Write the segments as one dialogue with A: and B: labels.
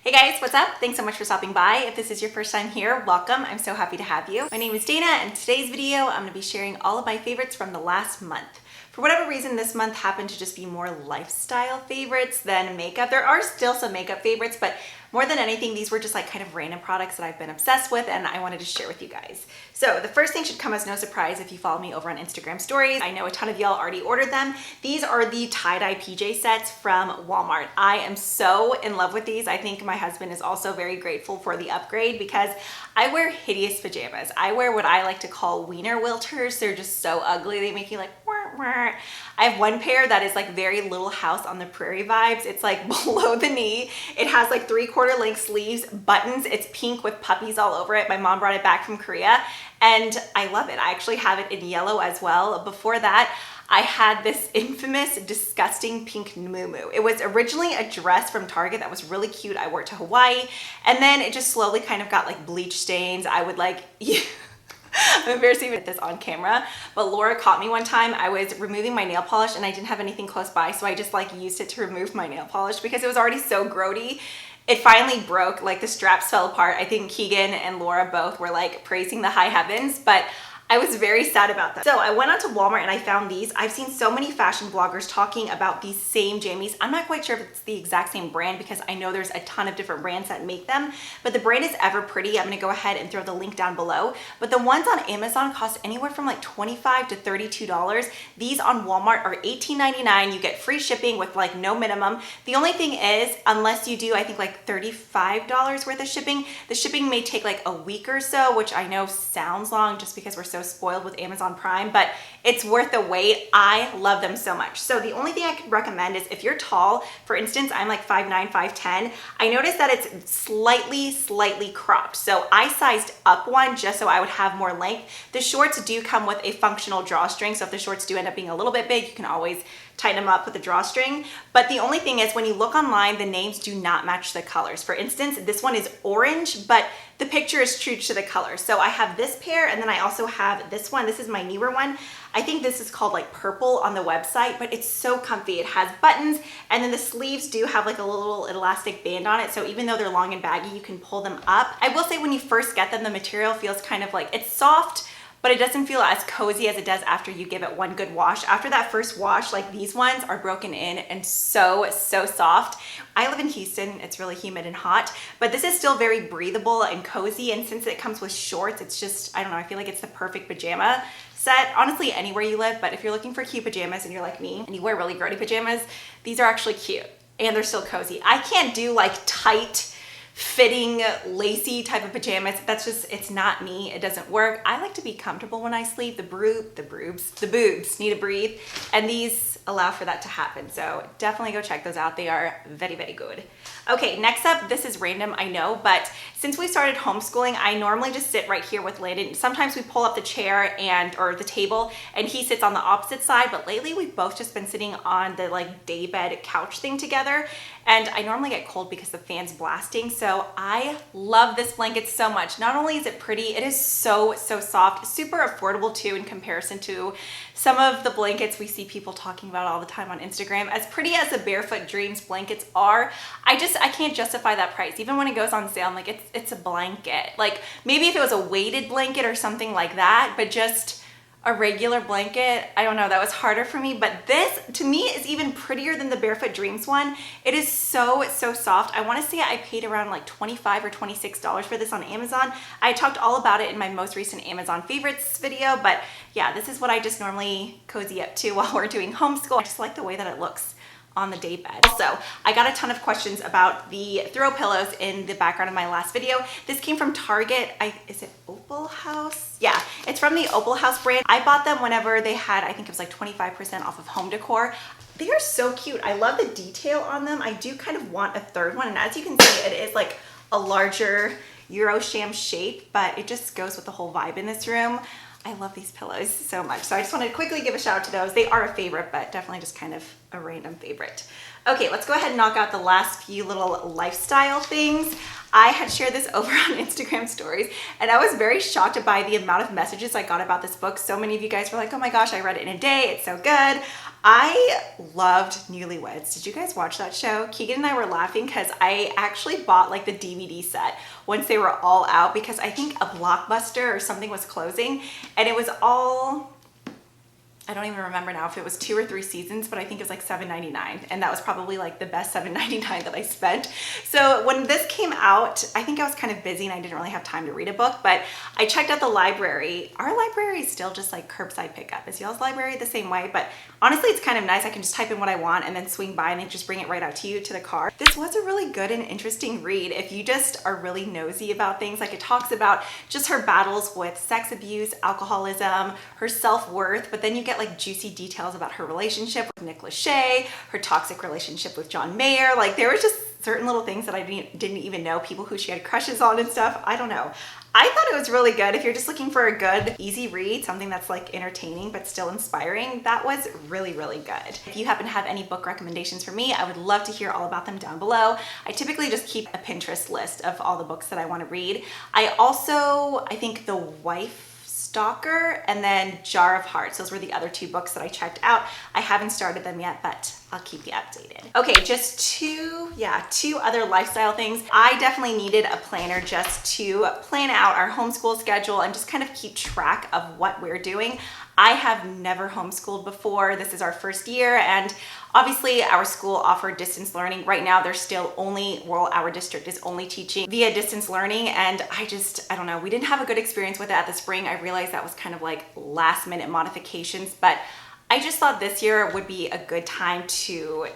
A: Hey guys, what's up? Thanks so much for stopping by. If this is your first time here, welcome. I'm so happy to have you. My name is Dana, and in today's video, I'm gonna be sharing all of my favorites from the last month. For whatever reason, this month happened to just be more lifestyle favorites than makeup. There are still some makeup favorites, but more than anything, these were just like kind of random products that I've been obsessed with and I wanted to share with you guys. So the first thing should come as no surprise if you follow me over on Instagram stories. I know a ton of y'all already ordered them. These are the tie-dye PJ sets from Walmart. I am so in love with these. I think my husband is also very grateful for the upgrade because I wear hideous pajamas. I wear what I like to call wiener wilters. They're just so ugly. They make you like, wah, wah. I have one pair that is like very Little House on the Prairie vibes. It's like below the knee. It has like 3/4 length sleeves, buttons. It's pink with puppies all over it. My mom brought it back from Korea and I love it. I actually have it in yellow as well. Before that, I had this infamous, disgusting pink muumuu. It was originally a dress from Target that was really cute. I wore it to Hawaii and then it just slowly kind of got like bleach stains. I would like, I'm embarrassed to even put this on camera, but Laura caught me one time. I was removing my nail polish and I didn't have anything close by, so I just like used it to remove my nail polish because it was already so grody. It finally broke, like the straps fell apart. I think Keegan and Laura both were like praising the high heavens, but I was very sad about that. So I went out to Walmart and I found these. I've seen so many fashion bloggers talking about these same jammies. I'm not quite sure if it's the exact same brand because I know there's a ton of different brands that make them, but the brand is Ever Pretty. I'm gonna go ahead and throw the link down below. But the ones on Amazon cost anywhere from like $25 to $32. These on Walmart are $18.99. You get free shipping with like no minimum. The only thing is, unless you do, I think like $35 worth of shipping, the shipping may take like a week or so, which I know sounds long just because we're so spoiled with Amazon Prime, but it's worth the wait. I love them so much. So the only thing I could recommend is if you're tall, for instance, I'm like 5'9", 5'10", I noticed that it's slightly cropped. So I sized up one just so I would have more length. The shorts do come with a functional drawstring, so if the shorts do end up being a little bit big, you can always tighten them up with a drawstring. But the only thing is when you look online, the names do not match the colors. For instance, this one is orange, but the picture is true to the color. So I have this pair and then I also have this one. This is my newer one. I think this is called like purple on the website, but it's so comfy. It has buttons and then the sleeves do have like a little elastic band on it. So even though they're long and baggy, you can pull them up. I will say when you first get them, the material feels kind of like, it's soft, but it doesn't feel as cozy as it does after you give it one good wash. After that first wash, like these ones are broken in and so soft. I live in Houston, it's really humid and hot, but this is still very breathable and cozy. And since it comes with shorts, it's just, I don't know, I feel like it's the perfect pajama set. Honestly, anywhere you live, but if you're looking for cute pajamas and you're like me and you wear really grody pajamas, these are actually cute and they're still cozy. I can't do like tight, fitting, lacy type of pajamas. That's just, it's not me. It doesn't work. I like to be comfortable when I sleep. The boobs need to breathe. And these allow for that to happen. So definitely go check those out. They are very good. Okay, next up, this is random, I know, but since we started homeschooling, I normally just sit right here with Landon. Sometimes we pull up the chair or the table and he sits on the opposite side, but lately we've both just been sitting on the like daybed couch thing together. And I normally get cold because the fan's blasting. So I love this blanket so much. Not only is it pretty, it is so soft, super affordable too in comparison to some of the blankets we see people talking about all the time on Instagram. As pretty as the Barefoot Dreams blankets are, I can't justify that price. Even when it goes on sale, I'm like, it's a blanket. Like maybe if it was a weighted blanket or something like that, but just a regular blanket, I don't know, that was harder for me. But this to me is even prettier than the Barefoot Dreams one. It is so soft. I want to say I paid around like $25 or $26 for this on Amazon. I talked all about it in my most recent Amazon favorites video, but yeah, this is what I just normally cozy up to while we're doing homeschool. I just like the way that it looks on the day bed. Also, I got a ton of questions about the throw pillows in the background of my last video. This came from Target. Is it Opal House? Yeah, it's from the Opal House brand. I bought them whenever they had, I think it was like 25% off of home decor. They are so cute. I love the detail on them. I do kind of want a third one. And as you can see, it is like a larger Eurosham shape, but it just goes with the whole vibe in this room. I love these pillows so much. So I just wanted to quickly give a shout out to those. They are a favorite, but definitely just kind of a random favorite. Okay, let's go ahead and knock out the last few little lifestyle things. I had shared this over on Instagram stories and I was very shocked by the amount of messages I got about this book. So many of you guys were like, oh my gosh, I read it in a day. It's so good. I loved Newlyweds. Did you guys watch that show? Keegan and I were laughing because I actually bought like the DVD set once they were all out because I think a Blockbuster or something was closing and it was all, I don't even remember now if it was 2 or 3 seasons, but I think it was like $7.99, and that was probably like the best $7.99 that I spent. So when this came out, I think I was kind of busy and I didn't really have time to read a book, but I checked out the library. Our library is still just like curbside pickup. Is y'all's library the same way? But honestly, it's kind of nice. I can just type in what I want and then swing by and they just bring it right out to you to the car. This was a really good and interesting read if you just are really nosy about things. Like it talks about just her battles with sex abuse, alcoholism, her self-worth, but then you get like juicy details about her relationship with Nick Lachey, her toxic relationship with John Mayer. Like there was just certain little things that I didn't even know, people who she had crushes on and stuff. I don't know. I thought it was really good. If you're just looking for a good, easy read, something that's like entertaining but still inspiring, that was really, really good. If you happen to have any book recommendations for me, I would love to hear all about them down below. I typically just keep a Pinterest list of all the books that I want to read. I think The Wife Stalker and then Jar of Hearts. Those were the other 2 books that I checked out. I haven't started them yet, but I'll keep you updated. Okay, just two other lifestyle things. I definitely needed a planner just to plan out our homeschool schedule and just kind of keep track of what we're doing. I have never homeschooled before. This is our first year, and obviously our school offered distance learning. Right now they're still our district is only teaching via distance learning, and I don't know, we didn't have a good experience with it at the spring. I realized that was kind of like last minute modifications, but I just thought this year would be a good time to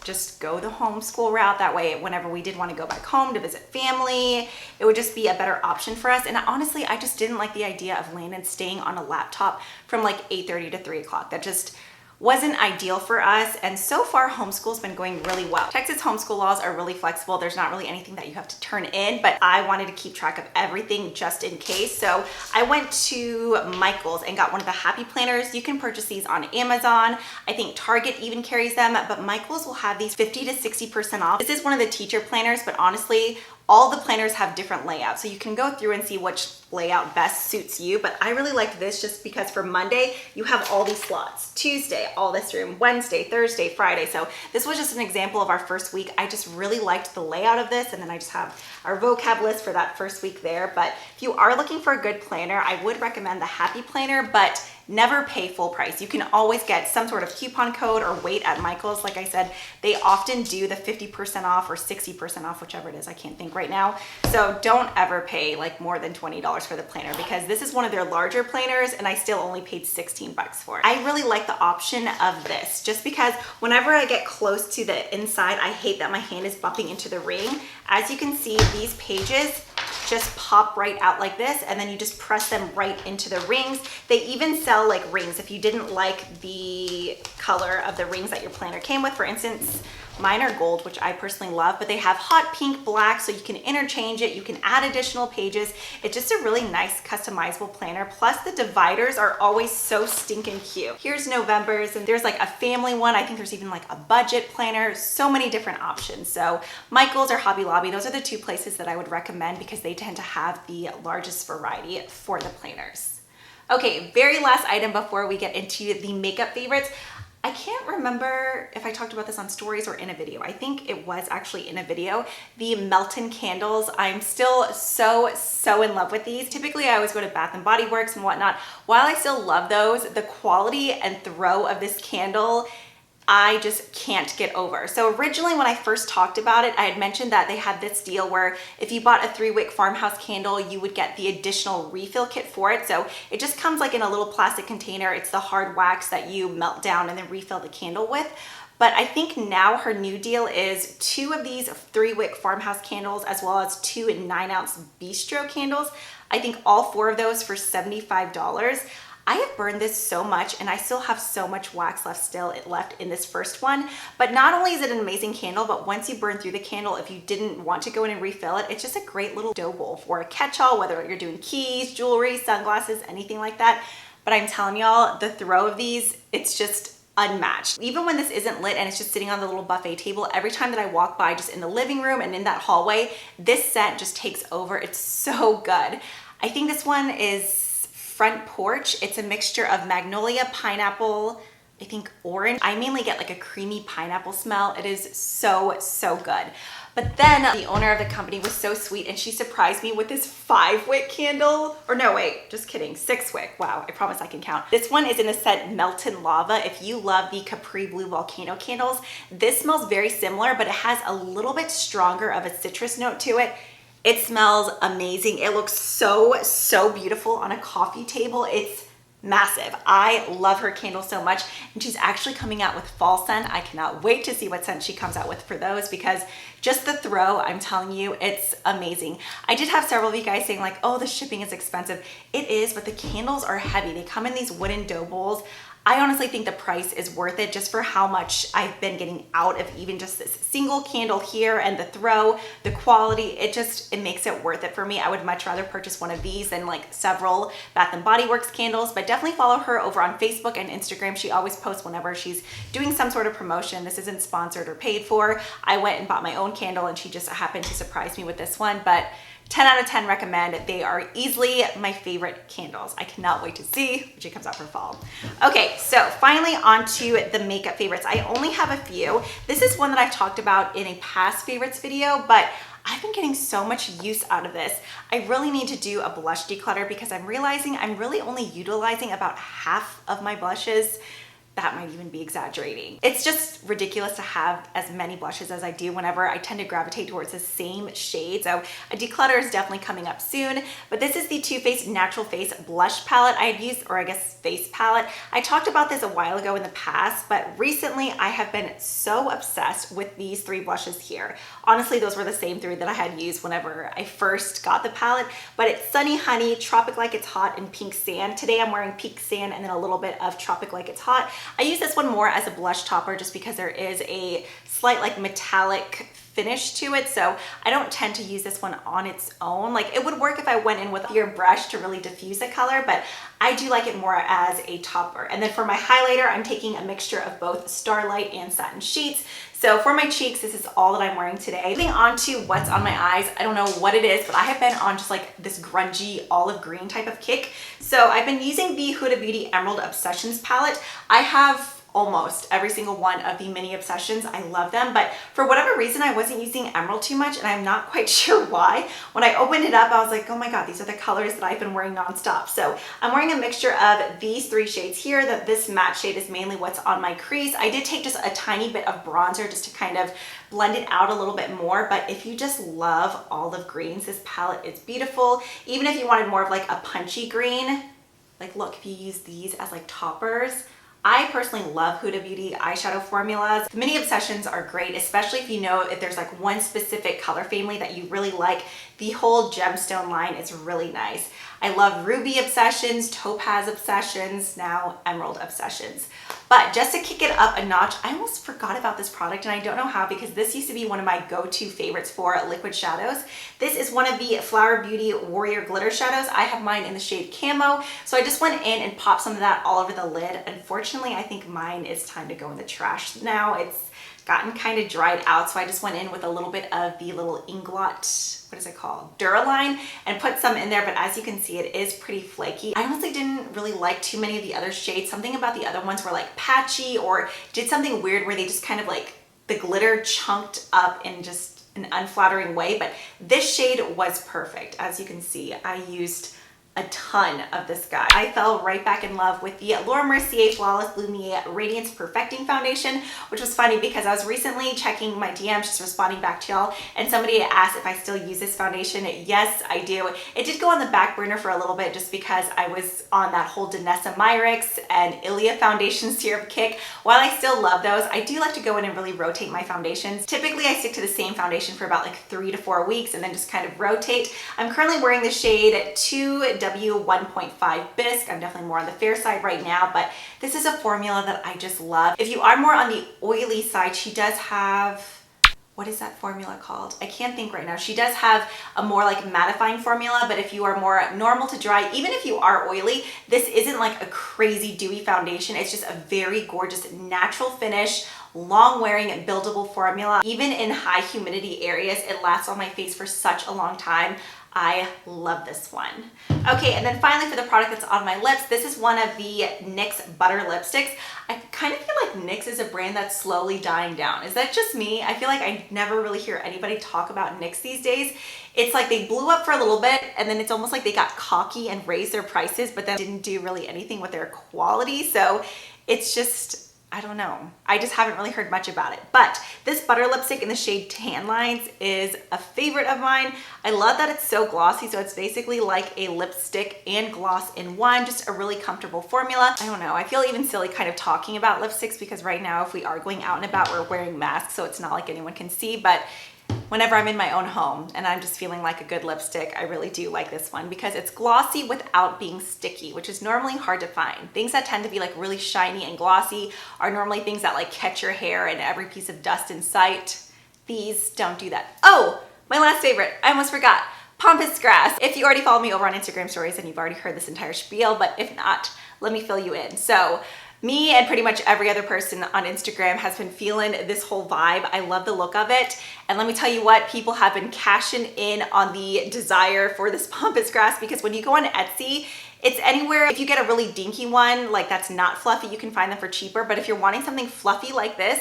A: just go the homeschool route. That way, whenever we did want to go back home to visit family, it would just be a better option for us. And honestly, I just didn't like the idea of Landon staying on a laptop from like 8:30 to 3 o'clock. That just wasn't ideal for us, and so far homeschool's been going really well. Texas homeschool laws are really flexible. There's not really anything that you have to turn in, but I wanted to keep track of everything just in case. So I went to Michael's and got one of the happy planners. You can purchase these on Amazon. I think Target even carries them, but Michael's will have these 50 to 60% off. This is one of the teacher planners, but honestly, all the planners have different layouts, so you can go through and see which layout best suits you. But I really liked this just because for Monday, you have all these slots. Tuesday, all this room. Wednesday, Thursday, Friday. So this was just an example of our first week. I just really liked the layout of this, and then I just have our vocab list for that first week there. But if you are looking for a good planner, I would recommend the Happy Planner, but never pay full price. You can always get some sort of coupon code or wait at Michael's. Like I said, they often do the 50% off or 60% off, whichever it is. I can't think right now. So don't ever pay like more than $20 for the planner, because this is one of their larger planners and I still only paid 16 bucks for it. I really like the option of this just because whenever I get close to the inside, I hate that my hand is bumping into the ring. As you can see, these pages just pop right out like this, and then you just press them right into the rings. They even sell like rings if you didn't like the color of the rings that your planner came with. For instance, mine are gold, which I personally love, but they have hot pink, black, so you can interchange it. You can add additional pages. It's just a really nice customizable planner. Plus the dividers are always so stinking cute. Here's November's, and there's like a family one. I think there's even like a budget planner. So many different options. So Michael's or Hobby Lobby, those are the 2 places that I would recommend because they tend to have the largest variety for the planners. Okay, very last item before we get into the makeup favorites. I can't remember if I talked about this on stories or in a video. I think it was actually in a video. The Melton Candles. I'm still so in love with these. Typically, I always go to Bath and Body Works and whatnot. While I still love those, the quality and throw of this candle, I just can't get over. So originally when I first talked about it, I had mentioned that they had this deal where if you bought a 3-wick farmhouse candle, you would get the additional refill kit for it. So it just comes like in a little plastic container. It's the hard wax that you melt down and then refill the candle with. But I think now her new deal is 2 of these 3-wick farmhouse candles as well as 2 9-ounce bistro candles. I think all 4 of those for $75. I have burned this so much and I still have so much wax left in this first one. But not only is it an amazing candle, but once you burn through the candle, if you didn't want to go in and refill it, it's just a great little dough bowl for a catch-all, whether you're doing keys, jewelry, sunglasses, anything like that. But I'm telling y'all, the throw of these, it's just unmatched. Even when this isn't lit and it's just sitting on the little buffet table, every time that I walk by just in the living room and in that hallway, this scent just takes over. It's so good. I think this one is Front Porch. It's a mixture of magnolia, pineapple, I think orange. I mainly get like a creamy pineapple smell. It is so, so good. But then the owner of the company was so sweet and she surprised me with this 5-wick candle. Or no, wait, just kidding, 6-wick. Wow, I promise I can count. This one is in the scent Melton Lava. If you love the Capri Blue Volcano candles, this smells very similar, but it has a little bit stronger of a citrus note to it. It smells amazing. It looks so, so beautiful on a coffee table. It's massive. I love her candle so much, and she's actually coming out with fall scent. I cannot wait to see what scent she comes out with for those, because just the throw, I'm telling you, it's amazing. I did have several of you guys saying like, oh, the shipping is expensive. It is, but the candles are heavy. They come in these wooden dough bowls. I honestly think the price is worth it just for how much I've been getting out of even just this single candle here, and the throw, the quality, it makes it worth it for me. I would much rather purchase one of these than like several Bath & Body Works candles, but definitely follow her over on Facebook and Instagram. She always posts whenever she's doing some sort of promotion. This isn't sponsored or paid for. I went and bought my own candle and she just happened to surprise me with this one, but 10 out of 10 recommend. They are easily my favorite candles. I cannot wait to see when she comes out for fall. Okay, so finally on to the makeup favorites. I only have a few. This is one that I've talked about in a past favorites video, but I've been getting so much use out of this. I really need to do a blush declutter because I'm realizing I'm really only utilizing about half of my blushes. That might even be exaggerating. It's just ridiculous to have as many blushes as I do whenever I tend to gravitate towards the same shade. So a declutter is definitely coming up soon, but this is the Too Faced Natural Face Blush Palette I had used, or I guess face palette. I talked about this a while ago in the past, but recently I have been so obsessed with these 3 blushes here. Honestly, those were the same 3 that I had used whenever I first got the palette, but it's Sunny Honey, Tropic Like It's Hot, and Pink Sand. Today I'm wearing Pink Sand and then a little bit of Tropic Like It's Hot. I use this one more as a blush topper just because there is a slight like metallic finish to it, so I don't tend to use this one on its own. Like, it would work if I went in with your brush to really diffuse the color, but I do like it more as a topper. And then for my highlighter, I'm taking a mixture of both Starlight and Satin Sheets. So for my cheeks, this is all that I'm wearing today. Moving on to what's on my eyes, I don't know what it is, but I have been on just like this grungy olive green type of kick. So I've been using the Huda Beauty Emerald Obsessions palette. I have almost every single one of the mini obsessions. I love them, but for whatever reason I wasn't using emerald too much, and I'm not quite sure why. When I opened it up, I was like, oh my god, these are the colors that I've been wearing nonstop. So I'm wearing a mixture of these 3 shades here. That this matte shade is mainly what's on my crease. I did take just a tiny bit of bronzer just to kind of blend it out a little bit more, but if you just love olive greens, this palette is beautiful. Even if you wanted more of like a punchy green, like look, if you use these as like toppers. I personally love Huda Beauty eyeshadow formulas. The mini obsessions are great, especially if you know if there's like one specific color family that you really like. The whole gemstone line is really nice. I love ruby obsessions, topaz obsessions, now emerald obsessions. But just to kick it up a notch, I almost forgot about this product, and I don't know how, because this used to be one of my go-to favorites for liquid shadows. This is one of the Flower Beauty Warrior Glitter Shadows. I have mine in the shade Camo, so I just went in and popped some of that all over the lid. Unfortunately, I think mine is time to go in the trash now. It's gotten kind of dried out, so I just went in with a little bit of the little Inglot, what is it called, Duraline, and put some in there, but as you can see, it is pretty flaky. I honestly didn't really like too many of the other shades. Something about the other ones were like patchy, or did something weird where they just kind of like, the glitter chunked up in just an unflattering way, but this shade was perfect. As you can see, I used a ton of this guy. I fell right back in love with the Laura Mercier Flawless Lumiere Radiance Perfecting Foundation, which was funny because I was recently checking my DMs, just responding back to y'all, and somebody asked if I still use this foundation. Yes, I do. It did go on the back burner for a little bit just because I was on that whole Danessa Myricks and Ilia foundation serum kick. While I still love those, I do like to go in and really rotate my foundations. Typically, I stick to the same foundation for about like 3 to 4 weeks and then just kind of rotate. I'm currently wearing the shade 2W1.5 Bisque. I'm definitely more on the fair side right now, but this is a formula that I just love. If you are more on the oily side, she does have, what is that formula called? I can't think right now. She does have a more like mattifying formula, but if you are more normal to dry, even if you are oily, this isn't like a crazy dewy foundation. It's just a very gorgeous natural finish, long wearing buildable formula. Even in high humidity areas, it lasts on my face for such a long time. I love this one. Okay, and then finally for the product that's on my lips, this is one of the NYX Butter Lipsticks. I kind of feel like NYX is a brand that's slowly dying down. Is that just me? I feel like I never really hear anybody talk about NYX these days. It's like they blew up for a little bit and then it's almost like they got cocky and raised their prices, but then didn't do really anything with their quality. So it's just, I don't know. I just haven't really heard much about it. But this butter lipstick in the shade Tan Lines is a favorite of mine. I love that it's so glossy. So it's basically like a lipstick and gloss in one, just a really comfortable formula. I don't know. I feel even silly kind of talking about lipsticks because right now if we are going out and about, we're wearing masks. So it's not like anyone can see, but whenever I'm in my own home and I'm just feeling like a good lipstick, I really do like this one because it's glossy without being sticky, which is normally hard to find. Things that tend to be like really shiny and glossy are normally things that like catch your hair and every piece of dust in sight. These don't do that. Oh, my last favorite, I almost forgot. Pampas grass. If you already follow me over on Instagram stories, then you've already heard this entire spiel, but if not, let me fill you in. So me and pretty much every other person on Instagram has been feeling this whole vibe. I love the look of it. And let me tell you what, people have been cashing in on the desire for this pampas grass because when you go on Etsy, it's anywhere. If you get a really dinky one, like that's not fluffy, you can find them for cheaper. But if you're wanting something fluffy like this,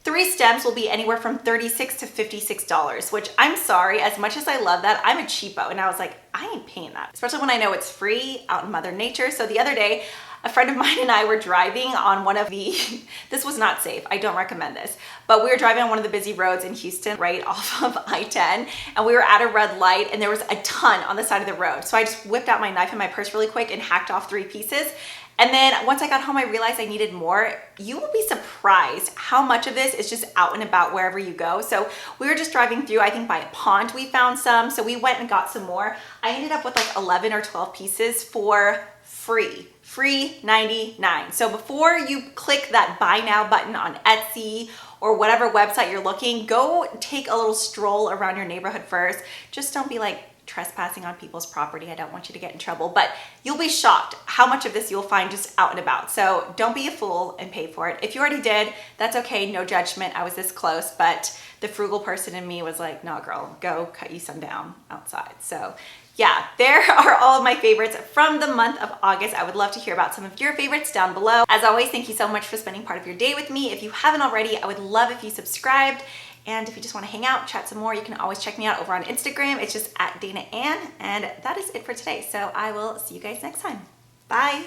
A: 3 stems will be anywhere from $36 to $56, which I'm sorry, as much as I love that, I'm a cheapo. And I was like, I ain't paying that, especially when I know it's free out in Mother Nature. So the other day, a friend of mine and I were driving on one of the, this was not safe, I don't recommend this, but we were driving on one of the busy roads in Houston, right off of I-10, and we were at a red light and there was a ton on the side of the road. So I just whipped out my knife and my purse really quick and hacked off 3 pieces. And then once I got home, I realized I needed more. You will be surprised how much of this is just out and about wherever you go. So we were just driving through, I think by a pond we found some. So we went and got some more. I ended up with like 11 or 12 pieces for free 99. So before you click that buy now button on Etsy or whatever website you're looking, go take a little stroll around your neighborhood first. Just don't be like trespassing on people's property. I don't want you to get in trouble, but you'll be shocked how much of this you'll find just out and about. So don't be a fool and pay for it. If you already did, that's okay, no judgment. I was this close, but the frugal person in me was like, no girl, go cut you some down outside. So yeah, there are all of my favorites from the month of August. I would love to hear about some of your favorites down below. As always, thank you so much for spending part of your day with me. If you haven't already, I would love if you subscribed. And if you just want to hang out, chat some more, you can always check me out over on Instagram. It's just @DannaAnn. And that is it for today. So I will see you guys next time. Bye.